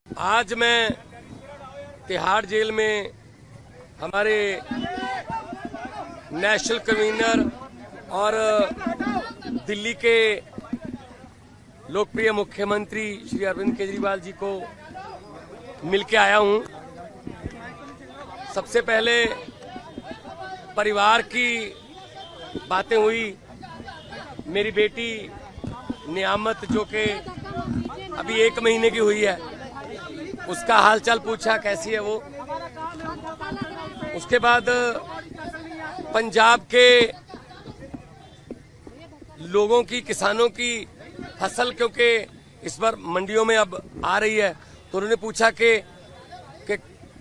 आज मैं तिहाड़ जेल में हमारे नेशनल कन्वीनर और दिल्ली के लोकप्रिय मुख्यमंत्री श्री अरविंद केजरीवाल जी को मिलके आया हूं। सबसे पहले परिवार की बातें हुई। मेरी बेटी नियामत जो कि अभी 1 महीने की हुई है, उसका हालचाल पूछा, कैसी है वो। उसके बाद पंजाब के लोगों की, किसानों की फसल क्योंकि इस बार मंडियों में अब आ रही है, तो उन्होंने पूछा कि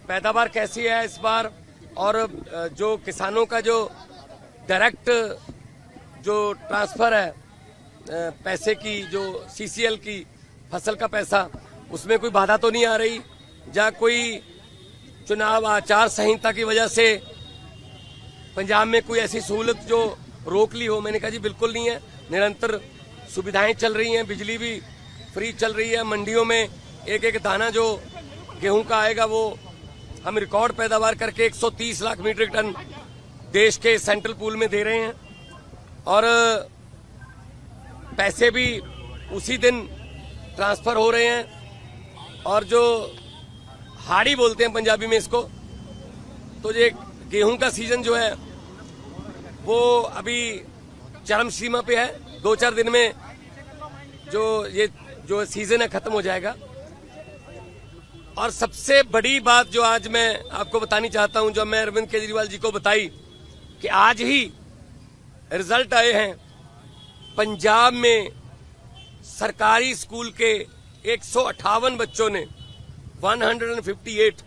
पैदावार कैसी है इस बार, और जो किसानों का जो डायरेक्ट जो ट्रांसफर है पैसे की, जो सीसीएल की फसल का पैसा, उसमें कोई बाधा तो नहीं आ रही, या कोई चुनाव आचार संहिता की वजह से पंजाब में कोई ऐसी सहूलत जो रोक ली हो। मैंने कहा जी बिल्कुल नहीं है, निरंतर सुविधाएं चल रही हैं, बिजली भी फ्री चल रही है, मंडियों में एक एक दाना जो गेहूं का आएगा वो हम रिकॉर्ड पैदावार करके 130 लाख मीट्रिक टन देश के सेंट्रल पूल में दे रहे हैं, और पैसे भी उसी दिन ट्रांसफर हो रहे हैं। और जो हाड़ी बोलते हैं पंजाबी में इसको, तो ये गेहूं का सीजन जो है वो अभी चरम सीमा पे है। 2-4 दिन में जो सीजन है खत्म हो जाएगा। और सबसे बड़ी बात जो आज मैं आपको बतानी चाहता हूं, जो मैं अरविंद केजरीवाल जी को बताई, कि आज ही रिजल्ट आए हैं पंजाब में सरकारी स्कूल के 158 बच्चों ने, 158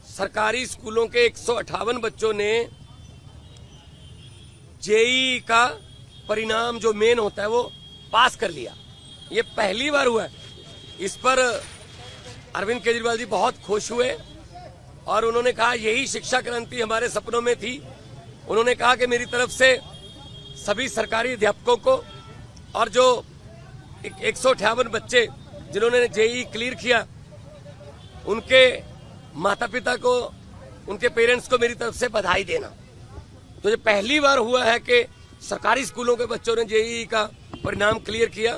सरकारी स्कूलों के 158 बच्चों ने जेईई का परिणाम जो मेन होता है वो पास कर लिया। ये पहली बार हुआ है। इस पर अरविंद केजरीवाल जी बहुत खुश हुए और उन्होंने कहा यही शिक्षा क्रांति हमारे सपनों में थी। उन्होंने कहा कि मेरी तरफ से सभी सरकारी अध्यापकों को और जो 158 बच्चे जिन्होंने जेईई क्लियर किया, उनके माता पिता को, उनके पेरेंट्स को मेरी तरफ से बधाई देना। तो ये पहली बार हुआ है कि सरकारी स्कूलों के बच्चों ने जेईई का परिणाम क्लियर किया,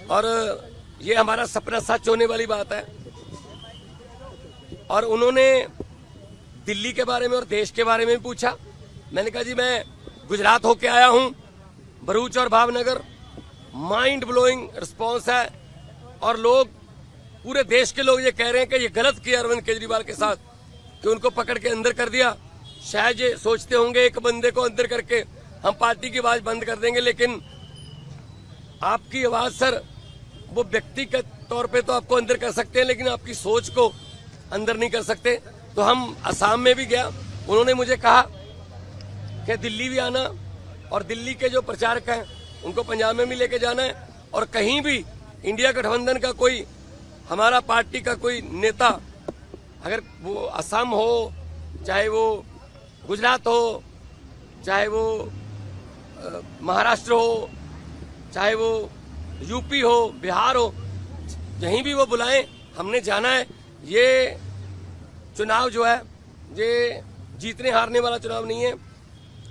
और ये हमारा सपना सच होने वाली बात है। और उन्होंने दिल्ली के बारे में और देश के बारे में भी पूछा। मैंने कहा जी मैं गुजरात होके आया हूं, भरूच और भावनगर, माइंड ब्लोइंग रिस्पॉन्स है, और लोग, पूरे देश के लोग ये कह रहे हैं कि ये गलत किया अरविंद केजरीवाल के साथ कि उनको पकड़ के अंदर कर दिया। शायद ये सोचते होंगे एक बंदे को अंदर करके हम पार्टी की आवाज बंद कर देंगे, लेकिन आपकी आवाज सर, वो व्यक्तिगत तौर पे तो आपको अंदर कर सकते हैं, लेकिन आपकी सोच को अंदर नहीं कर सकते। तो हम असम में भी गया, उन्होंने मुझे कहा कि दिल्ली भी आना, और दिल्ली के जो प्रचारक हैं उनको पंजाब में भी लेके जाना है, और कहीं भी इंडिया गठबंधन का कोई, हमारा पार्टी का कोई नेता, अगर वो असम हो, चाहे वो गुजरात हो, चाहे वो महाराष्ट्र हो, चाहे वो यूपी हो, बिहार हो, कहीं भी वो बुलाएं, हमने जाना है। ये चुनाव जो है ये जीतने हारने वाला चुनाव नहीं है,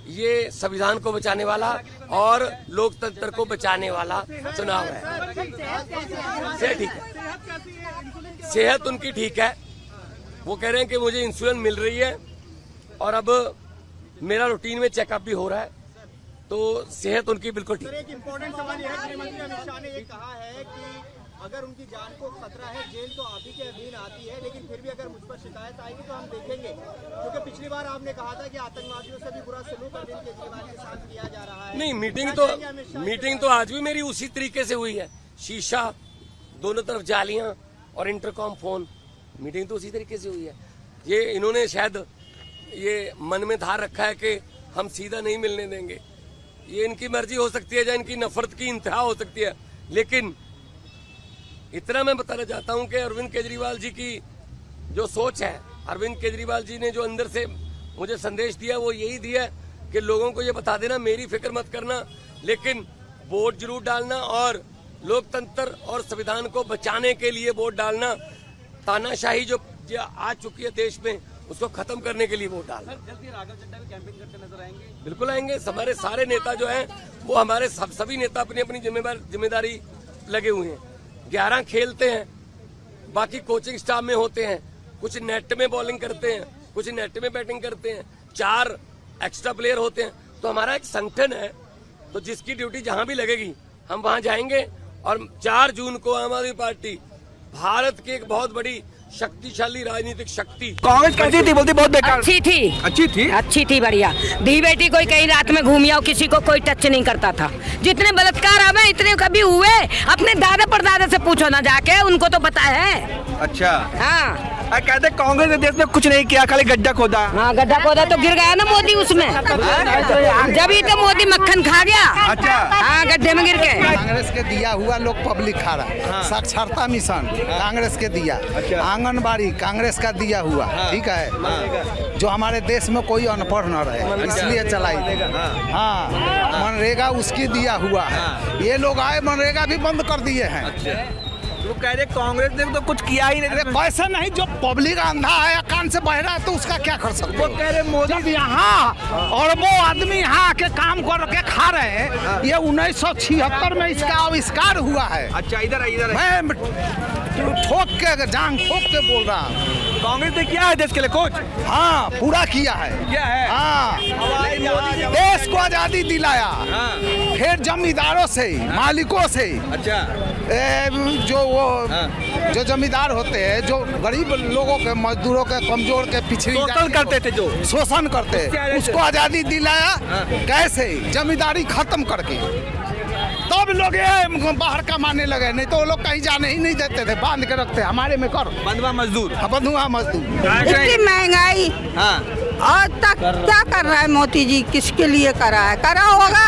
ये संविधान को बचाने वाला और लोकतंत्र को बचाने वाला चुनाव है। सेहत ठीक है, सेहत उनकी ठीक है। वो कह रहे हैं कि मुझे इंसुलिन मिल रही है, और अब मेरा रूटीन में चेकअप भी हो रहा है, तो सेहत उनकी बिल्कुल ठीक है। एक इम्पोर्टेंट सवाल यह है, गृहमंत्री अमित शाह ने ये कहा है कि अगर उनकी जान को खतरा है, जेल तो आप ही के अधीन आती है, लेकिन फिर भी अगर मुझ पर शिकायत आएगी तो हम देखेंगे, क्योंकि पिछली बार आपने कहा था कि आतंकवादियों से भी बुरा सलूक अरविंद केजरीवाल के साथ किया जा रहा है। नहीं, मीटिंग तो आज भी मेरी उसी तरीके से हुई है। शीशा, दोनों तरफ जालियां और इंटरकॉम फोन, मीटिंग तो उसी तरीके से हुई है। ये इन्होंने शायद ये मन में धार रखा है कि हम सीधा नहीं मिलने देंगे। ये इनकी मर्जी हो सकती है, या इनकी नफरत की इंतहा हो सकती है, लेकिन इतना मैं बताना चाहता हूं कि अरविंद केजरीवाल जी की जो सोच है, अरविंद केजरीवाल जी ने जो अंदर से मुझे संदेश दिया वो यही दिया कि लोगों को ये बता देना मेरी फिक्र मत करना, लेकिन वोट जरूर डालना और लोकतंत्र और संविधान को बचाने के लिए वोट डालना। तानाशाही जो आ चुकी है देश में, उसको खत्म करने के लिए वोट डालना। जल्दी राघव चड्ढा भी कैंपेन करते नजर आएंगे। बिल्कुल आएंगे। हमारे सारे नेता जो हैं वो हमारे सभी नेता अपनी अपनी जिम्मेदारी लगे हुए हैं। 11 खेलते हैं, बाकी कोचिंग स्टाफ में होते हैं, कुछ नेट में बॉलिंग करते हैं, कुछ नेट में बैटिंग करते हैं, 4 एक्स्ट्रा प्लेयर होते हैं। तो हमारा एक संगठन है, तो जिसकी ड्यूटी जहां भी लगेगी हम वहां जाएंगे। और 4 जून को आम आदमी पार्टी भारत की एक बहुत बड़ी शक्तिशाली राजनीतिक शक्ति। कांग्रेस कैसी थी? बोलती बहुत बेकार। अच्छी थी, अच्छी थी, अच्छी थी, बढ़िया। धी बेटी कोई कहीं रात में घूम आओ, किसी को कोई टच नहीं करता था। जितने बलात्कार हमें इतने कभी हुए, अपने दादा परदादा से पूछो ना जाके, उनको तो पता है। अच्छा। हाँ कहते कांग्रेस ने देश में कुछ नहीं किया, खाली गड्ढा खोदा। हाँ, गड्ढा खोदा तो गिर गया ना मोदी उसमें, जब ही तो मोदी मक्खन खा गया। अच्छा। हाँ, गड्ढे में गिर के। कांग्रेस के दिया हुआ लोग पब्लिक खा रहा है। साक्षरता मिशन कांग्रेस के दिया, आंगनबाड़ी कांग्रेस का दिया हुआ, ठीक है, जो हमारे देश में कोई अनपढ़ न रहे इसलिए चलाई। हाँ, मनरेगा उसकी दिया हुआ है। ये लोग आए मनरेगा भी बंद कर दिए हैं। वो कह रहे कांग्रेस ने तो कुछ किया ही नहीं। अरे पैसा नहीं, जो पब्लिक अंधा है, कान से बह रहा है, तो उसका क्या कर सकते? वो कह रहे मोदी जब यहाँ अरबों आदमी यहाँ आके काम करके खा रहे हैं। ये 1976 में इसका आविष्कार हुआ है। अच्छा, इधर इधर मैं ठोक के जांग ठोक के बोल रहा हूँ। कांग्रेस ने किया है देश के लिए कुछ? हाँ, पूरा किया है। क्या है? हाँ, देश को आजादी दिलाया। फिर जमींदारों से, मालिकों से, अच्छा, जो जमींदार होते हैं, जो गरीब लोगों के, मजदूरों के, कमजोर के, पिछड़ी शोषण करते थे, जो शोषण करते, उसको आजादी दिलाया। कैसे? जमींदारी खत्म करके। तब लोग ये बाहर कमाने लगे, नहीं तो वो लोग कहीं जाने ही नहीं देते थे, बांध के रखते। हमारे में कर बंधुआ मजदूर। बंधुआ मजदूर। इतनी महंगाई आज तक क्या कर रहा है मोदी जी? किसके लिए करा है? करा होगा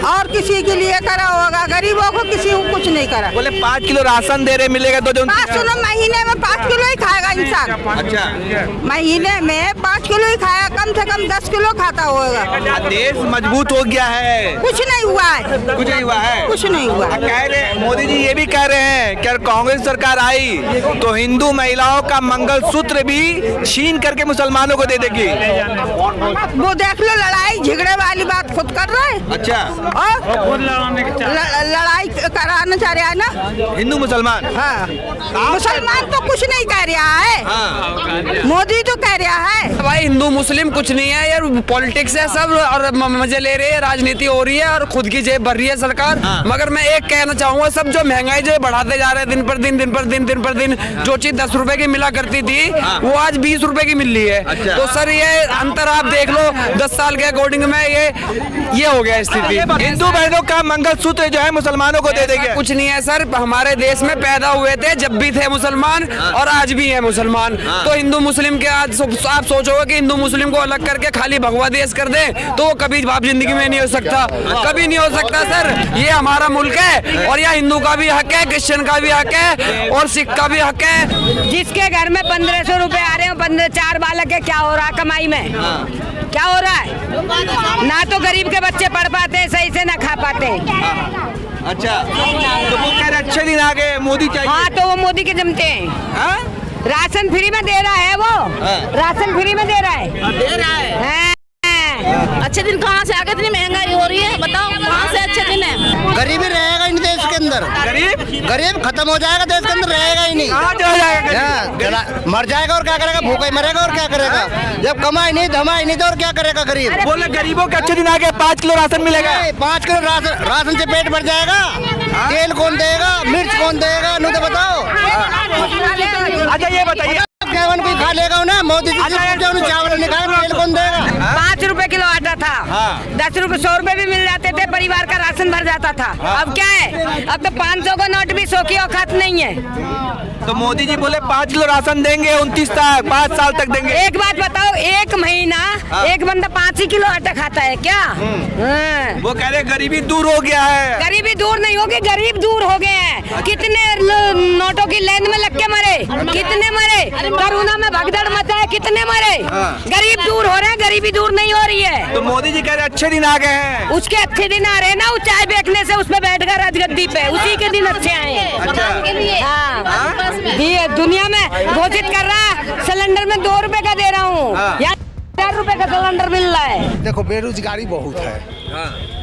और किसी के लिए करा होगा, गरीबों को किसी को कुछ नहीं करा। बोले 5 किलो राशन दे रहे, मिलेगा तो जो 5 किलो महीने में 5 किलो ही खाएगा इंसान। अच्छा, महीने में 5 किलो ही खाया, कम से कम 10 किलो खाता होगा। देश मजबूत हो गया है। कुछ नहीं हुआ है, कुछ नहीं हुआ है, कुछ नहीं हुआ। कह रहे मोदी जी ये भी कह रहे हैं कि अगर कांग्रेस सरकार आई तो हिंदू महिलाओं का मंगलसूत्र भी छीन करके मुसलमानों को दे देगी। वो देख लो, लड़ाई झगड़े वाली बात खुद कर रहा है। अच्छा, और लड़ाई कराना चाह रहा है ना हिंदू मुसलमान। हाँ, मुसलमान तो कुछ नहीं कह रहा है, मोदी तो कह रहा है। भाई हिंदू मुस्लिम कुछ नहीं है यार, पॉलिटिक्स है सब, और मजे ले रहे हैं, राजनीति हो रही है और खुद की जेब भर रही है सरकार। मगर मैं एक कहना चाहूंगा, सब जो महंगाई जो बढ़ाते जा रहे हैं दिन पर दिन, जो चीज 10 रुपए की मिला करती थी वो आज 20 रुपए की मिल रही है। तो सर ये अंतर आप देख लो, 10 साल के अकॉर्डिंग में ये हो गया स्थिति। हिंदू बहनों का मंगलसूत्र जो है मुसलमानों को दे देंगे। कुछ नहीं है सर, हमारे देश में पैदा हुए थे जब भी थे मुसलमान और आज भी है मुसलमान। तो हिंदू मुस्लिम के आज आप सोचोगे कि हिंदू मुस्लिम को अलग करके खाली भगवा देश कर दे, तो वो कभी बाप जिंदगी में नहीं हो सकता, कभी नहीं हो सकता सर। ये हमारा मुल्क है और यहाँ हिंदू का भी हक है, क्रिश्चियन का भी हक है और सिख का भी हक है। जिसके घर में 1500 रुपए आ रहे हो, 4 बालक है, क्या हो रहा कमाई में? क्या हो रहा है? ना तो गरीब के बच्चे पढ़ पाते हैं सही से, ना खा पाते हैं। अच्छा, तो वो कह रहे अच्छे दिन आ गए, मोदी चाहिए। हाँ, तो वो मोदी के जमते हैं। राशन फ्री में दे रहा है वो, राशन फ्री में दे रहा है। अच्छे दिन कहाँ से आगे? इतनी महंगाई हो रही है, बताओ कहाँ से अच्छे दिन है? गरीबी रहेगा ही नहीं देश के अंदर। गरीब खत्म हो जाएगा, देश के अंदर रहेगा ही नहीं। मर जाएगा और क्या करेगा? भूखा ही मरेगा और क्या करेगा? जब कमाई नहीं धमाई नहीं तो और क्या करेगा गरीब? बोले गरीबों के अच्छे दिन आ गए, 5 किलो राशन मिलेगा। 5 किलो राशन से पेट भर जाएगा। तेल कौन देगा? मिर्च कौन देगा? नहीं तो बताओ। अच्छा, ये बताइए, केवन कोई खा लेगा ना? मोदी जी चावल नहीं खाए, तेल कौन देगा? 5 रुपए किलो आटा था, 10 रुपए 100 रुपए भी मिल जाते थे, परिवार का राशन भर जाता था। अब क्या है? अब तो 500 का नोट भी 100 की औकात नहीं है। तो मोदी जी बोले 5 किलो राशन देंगे, 29 तक, 5 साल तक देंगे। एक बात बताओ, एक महीना एक बंदा 5 ही किलो आटा खाता है क्या? वो कह रहे गरीबी दूर हो गया है। गरीबी दूर नहीं होगी, गरीब दूर हो गए हैं। कितने नोटों की लाइन में लग के मरे, कितने मरे, कोरोना में भगदड़ मचा है, कितने मरे। गरीब दूर हो रहे हैं, गरीबी दूर नहीं हो रही है। तो मोदी जी कह रहे अच्छे दिन आ गए हैं। उसके अच्छे दिन आ रहे हैं ना, वो चाय बेचने से उसमें बैठ गए राजगद्दी पे, उसी के दिन अच्छे आए हैं। के लिए हाँ, ये दुनिया में सिलेंडर मिल रहा है। देखो बेरोजगारी बहुत है,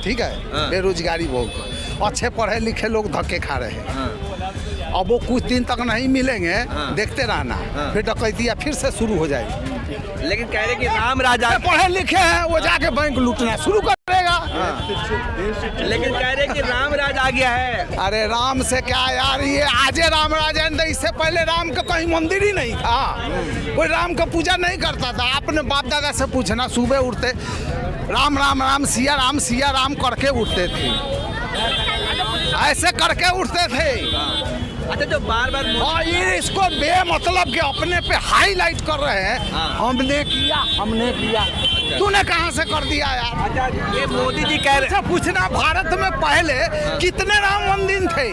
ठीक है, बेरोजगारी बहुत है। अच्छे पढ़े लिखे लोग धक्के खा रहे हैं। अब वो कुछ दिन तक नहीं मिलेंगे, देखते रहना, फिर डकैतियाँ फिर से शुरू हो जाएगी। लेकिन कह रहे कि राम राजा पढ़े लिखे हैं वो जाके बैंक लूटना शुरू करेगा। लेकिन कह रहे कि राम राज आ गया है। अरे राम से क्या यार, ये आजे राम राजा ने, इससे पहले राम का कहीं मंदिर ही नहीं था, कोई राम का पूजा नहीं करता था। आपने बाप दादा से पूछना, सुबह उठते राम राम राम सिया राम करके उठते थे, ऐसे करके उठते थे। अच्छा, जो बार बार हाँ, ये इसको बेमतलब के अपने पे हाईलाइट कर रहे हैं। हमने किया तूने कहाँ से कर दिया यार। अच्छा, ये मोदी जी कह रहे पूछना, भारत में पहले कितने राम मंदिर थे?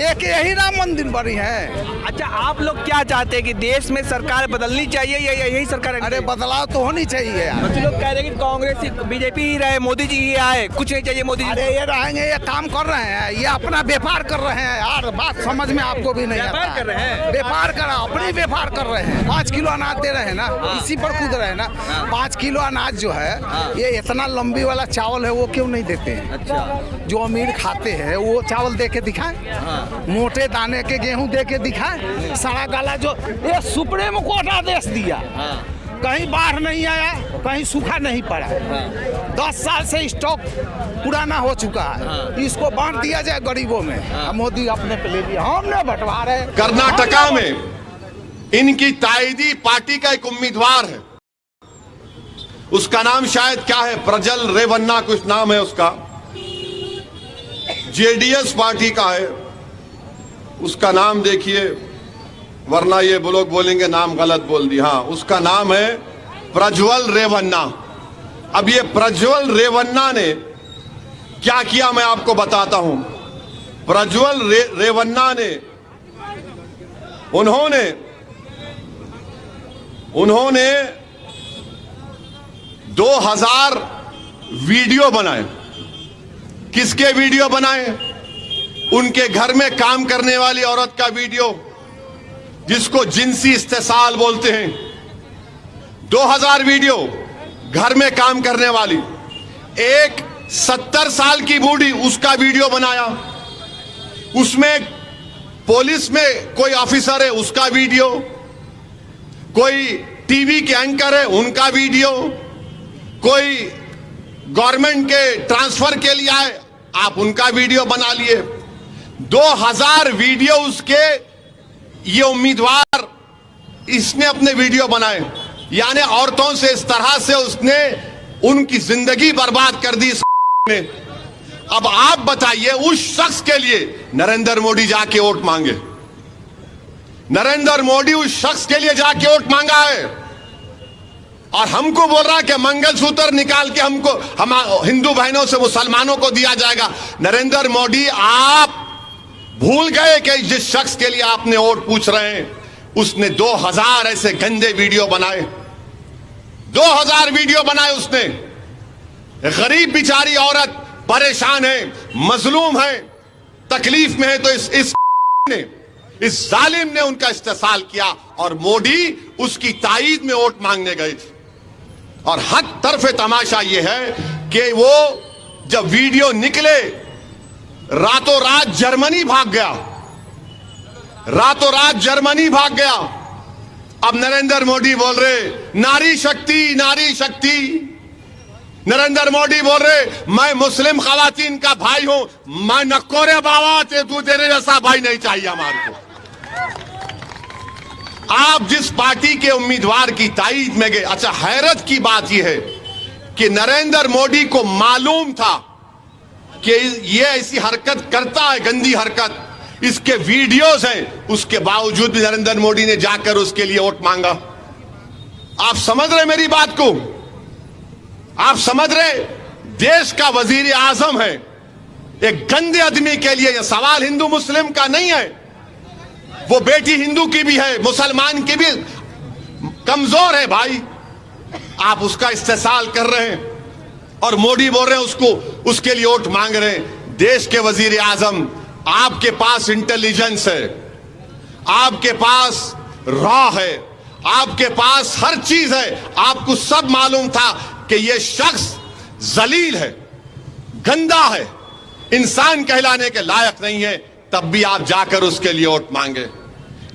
एक यही राम मंदिर बनी है। अच्छा, आप लोग क्या चाहते हैं कि देश में सरकार बदलनी चाहिए या यही सरकार? अरे बदलाव तो होनी चाहिए यार। कुछ लोग कह रहे हैं कि कांग्रेस बीजेपी ही रहे, मोदी जी ही आए, कुछ नहीं चाहिए मोदी जी। अरे ये रहेंगे, ये काम कर रहे हैं, ये अपना व्यापार कर रहे हैं यार। बात समझ में आपको भी नहीं आता। व्यापार कर रहे हैं, व्यापार कर अपनी व्यापार कर रहे हैं। 5 किलो अनाज दे रहे हैं ना, इसी पर कूद रहे हैं ना। 5 किलो अनाज जो है, ये इतना लंबी वाला चावल है, वो क्यों नहीं देते हैं? अच्छा, जो अमीर खाते हैं वो चावल दे के दिखाएं, मोटे दाने के गेहूं दे के दिखाएं। सड़ा गाला जो ये सुप्रीम कोर्ट आदेश दिया, कहीं बाढ़ नहीं आया, कहीं सूखा नहीं पड़ा, 10 साल से स्टॉक पुराना हो चुका है, इसको बांट दिया जाए गरीबों में। मोदी अपने पे ले लिया, हमने बंटवारा है। कर्नाटका में इनकी ताईदी पार्टी का एक उम्मीदवार है, उसका नाम शायद क्या है, प्रज्वल रेवन्ना कुछ नाम है उसका, जेडीएस पार्टी का है। उसका नाम देखिए, वरना ये लोग बोलेंगे नाम गलत बोल दिया। हाँ, उसका नाम है प्रज्वल रेवन्ना। अब ये प्रज्वल रेवन्ना ने क्या किया मैं आपको बताता हूं। प्रज्वल रेवन्ना ने उन्होंने 2000 वीडियो बनाए। किसके वीडियो बनाए? उनके घर में काम करने वाली औरत का वीडियो, जिसको जिनसी इस्तेसाल बोलते हैं। 2000 वीडियो घर में काम करने वाली। एक 70 साल की बूढ़ी, उसका वीडियो बनाया। उसमें पुलिस में कोई ऑफिसर है, उसका वीडियो, कोई टीवी के एंकर है, उनका वीडियो, कोई गवर्नमेंट के ट्रांसफर के लिए आए, आप उनका वीडियो बना लिए। 2000 वीडियो उसके, ये उम्मीदवार, इसने अपने वीडियो बनाए। यानी औरतों से इस तरह से उसने उनकी जिंदगी बर्बाद कर दी ने। अब आप बताइए, उस शख्स के लिए नरेंद्र मोदी जाके वोट मांगे। नरेंद्र मोदी उस शख्स के लिए जाके वोट मांगा है, और हमको बोल रहा है कि मंगलसूत्र निकाल के हम हिंदू बहनों से मुसलमानों को दिया जाएगा। नरेंद्र मोदी, आप भूल गए कि जिस शख्स के लिए आपने वोट पूछ रहे हैं, उसने 2000 ऐसे गंदे वीडियो बनाए। 2000 वीडियो बनाए उसने। गरीब बेचारी औरत परेशान है, मजलूम है, तकलीफ में है, तो इस जालिम ने उनका इस्तेसाल किया, और मोदी उसकी ताईद में वोट मांगने गए थे। और हद तरफे तमाशा यह है कि वो जब वीडियो निकले, रातों रात जर्मनी भाग गया, रातों रात जर्मनी भाग गया। अब नरेंद्र मोदी बोल रहे नारी शक्ति, नारी शक्ति। नरेंद्र मोदी बोल रहे मैं मुस्लिम खवातीन का भाई हूं, मैं नक्कोरे बाबा तू तेरे जैसा भाई नहीं चाहिए हमारे को। आप जिस पार्टी के उम्मीदवार की ताईद में गए। अच्छा, हैरत की बात यह है कि नरेंद्र मोदी को मालूम था कि ये ऐसी हरकत करता है, गंदी हरकत, इसके वीडियोस हैं, उसके बावजूद भी नरेंद्र मोदी ने जाकर उसके लिए वोट मांगा। आप समझ रहे मेरी बात को? आप समझ रहे? देश का वजीर आजम है, एक गंदे आदमी के लिए यह सवाल हिंदू मुस्लिम का नहीं है, वो बेटी हिंदू की भी है, मुसलमान की भी कमजोर है भाई। आप उसका इस्तेसाल कर रहे हैं और मोदी बोल रहे हैं उसके लिए वोट मांग रहे हैं। देश के वजीर आजम, आपके पास इंटेलिजेंस है, आपके पास रॉ है, आपके पास हर चीज है, आपको सब मालूम था कि यह शख्स जलील है, गंदा है, इंसान कहलाने के लायक नहीं है, तब भी आप जाकर उसके लिए वोट मांगे।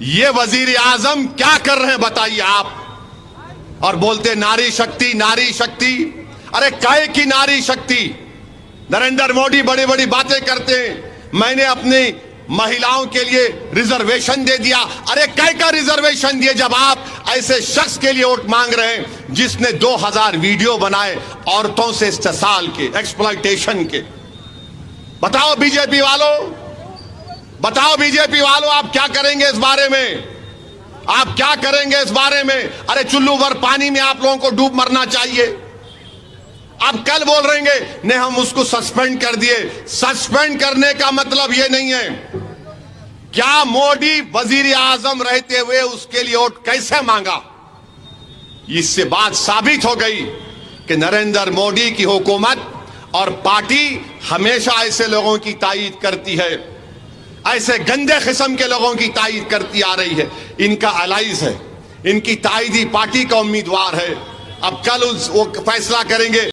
ये वजीर आजम क्या कर रहे हैं बताइए आप? और बोलते नारी शक्ति, नारी शक्ति। अरे काहे की नारी शक्ति? नरेंद्र मोदी बड़ी बड़ी बातें करते हैं, मैंने अपनी महिलाओं के लिए रिजर्वेशन दे दिया। अरे काय का रिजर्वेशन दिए जब आप ऐसे शख्स के लिए वोट मांग रहे हैं जिसने 2000 वीडियो बनाए औरतों से इस्तेसाल के, एक्सप्लॉयटेशन के। बताओ बीजेपी वालों, बताओ बीजेपी वालों, आप क्या करेंगे इस बारे में? आप क्या करेंगे इस बारे में? अरे चुल्लू भर पानी में आप लोगों को डूब मरना चाहिए। आप कल बोल रहे हैं ने हम उसको सस्पेंड कर दिए। सस्पेंड करने का मतलब यह नहीं है। क्या मोदी वजीर आजम रहते हुए उसके लिए वोट कैसे मांगा? इससे बात साबित हो गई कि नरेंद्र मोदी की हुकूमत और पार्टी हमेशा ऐसे लोगों की तायीद करती है, ऐसे गंदे किस्म के लोगों की तायीद करती आ रही है। इनका अलाइज है, इनकी तायीदी पार्टी का उम्मीदवार है। अब कल वो फैसला करेंगे।